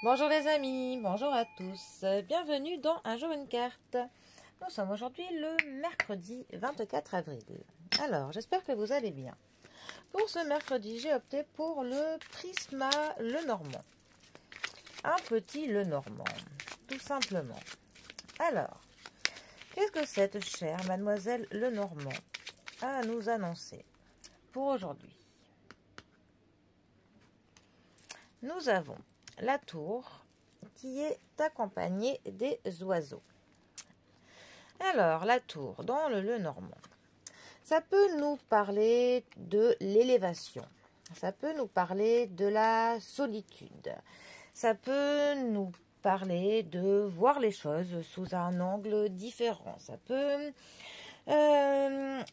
Bonjour les amis, bonjour à tous, bienvenue dans Un jour une carte. Nous sommes aujourd'hui le mercredi 24 avril. Alors, j'espère que vous allez bien. Pour ce mercredi, j'ai opté pour le Prisma Lenormand. Un petit Lenormand, tout simplement. Alors, qu'est-ce que cette chère mademoiselle Lenormand a à nous annoncer pour aujourd'hui? Nous avons la tour qui est accompagnée des oiseaux. Alors, la tour dans le Lenormand, ça peut nous parler de l'élévation, ça peut nous parler de la solitude, ça peut nous parler de voir les choses sous un angle différent, ça peut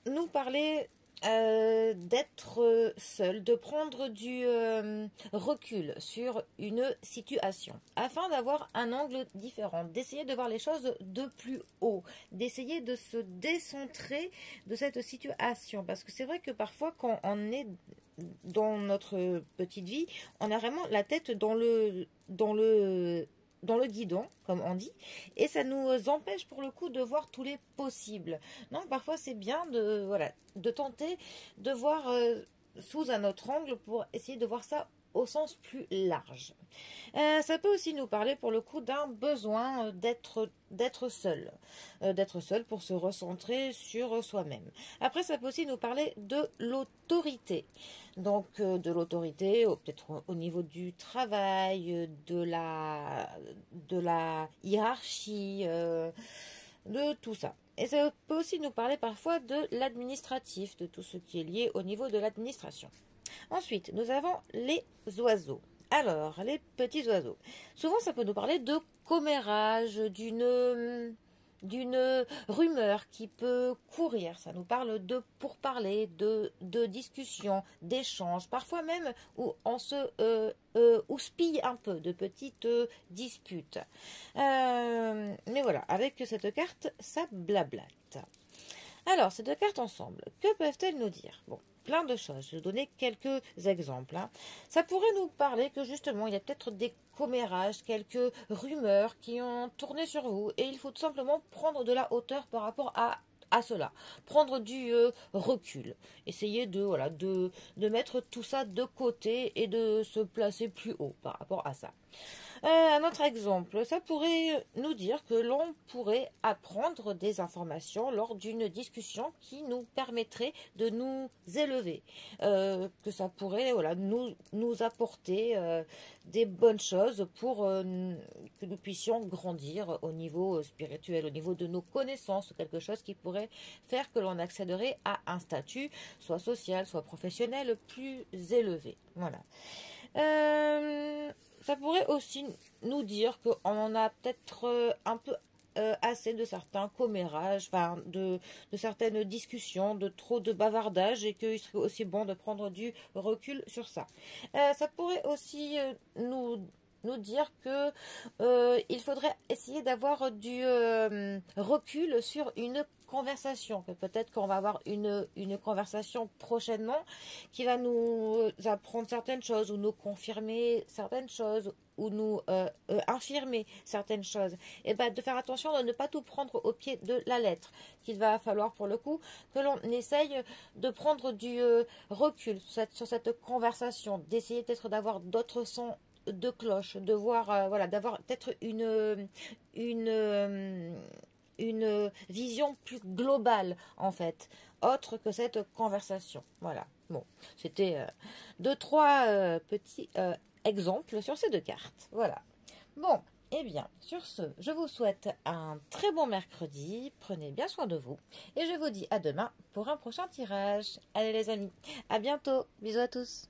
nous parler d'être seul, de prendre du recul sur une situation afin d'avoir un angle différent, d'essayer de voir les choses de plus haut, d'essayer de se décentrer de cette situation. Parce que c'est vrai que parfois quand on est dans notre petite vie, on a vraiment la tête dans le guidon, comme on dit, et ça nous empêche pour le coup de voir tous les possibles. Donc parfois c'est bien de tenter de voir sous un autre angle pour essayer de voir ça au sens plus large. Ça peut aussi nous parler pour le coup d'un besoin d'être seul pour se recentrer sur soi-même. Après, ça peut aussi nous parler de l'autorité. Donc, de l'autorité, peut-être au niveau du travail, de la hiérarchie, de tout ça. Et ça peut aussi nous parler parfois de l'administratif, de tout ce qui est lié au niveau de l'administration. Ensuite, nous avons les oiseaux. Alors, les petits oiseaux. Souvent, ça peut nous parler de commérage, d'une rumeur qui peut courir. Ça nous parle de pourparlers, de discussions, d'échanges, parfois même où on se houspille un peu, de petites disputes. Mais voilà, avec cette carte, ça blablate. Alors, ces deux cartes ensemble, que peuvent-elles nous dire? Bon, plein de choses. Je vais vous donner quelques exemples. Ça pourrait nous parler que justement, il y a peut-être des commérages, quelques rumeurs qui ont tourné sur vous et il faut tout simplement prendre de la hauteur par rapport à cela. Prendre du recul. Essayer de mettre tout ça de côté et de se placer plus haut par rapport à ça. Un autre exemple, ça pourrait nous dire que l'on pourrait apprendre des informations lors d'une discussion qui nous permettrait de nous élever, que ça pourrait nous apporter des bonnes choses pour que nous puissions grandir au niveau spirituel, au niveau de nos connaissances, quelque chose qui pourrait faire que l'on accéderait à un statut, soit social, soit professionnel, plus élevé. Voilà. Ça pourrait aussi nous dire qu'on en a peut-être un peu assez de certains commérages, enfin de certaines discussions, de trop de bavardage et qu'il serait aussi bon de prendre du recul sur ça. Ça pourrait aussi nous dire que il faudrait essayer d'avoir du recul sur une conversation, que peut-être qu'on va avoir une conversation prochainement qui va nous apprendre certaines choses ou nous confirmer certaines choses ou nous infirmer certaines choses. Et ben de faire attention de ne pas tout prendre au pied de la lettre, qu'il va falloir pour le coup que l'on essaye de prendre du recul sur cette conversation, d'essayer peut-être d'avoir d'autres sons de cloche, de voir d'avoir peut-être une vision plus globale en fait, autre que cette conversation. Voilà. Bon, c'était trois petits exemples sur ces deux cartes. Voilà. Bon, eh bien, sur ce, je vous souhaite un très bon mercredi. Prenez bien soin de vous et je vous dis à demain pour un prochain tirage. Allez les amis, à bientôt. Bisous à tous.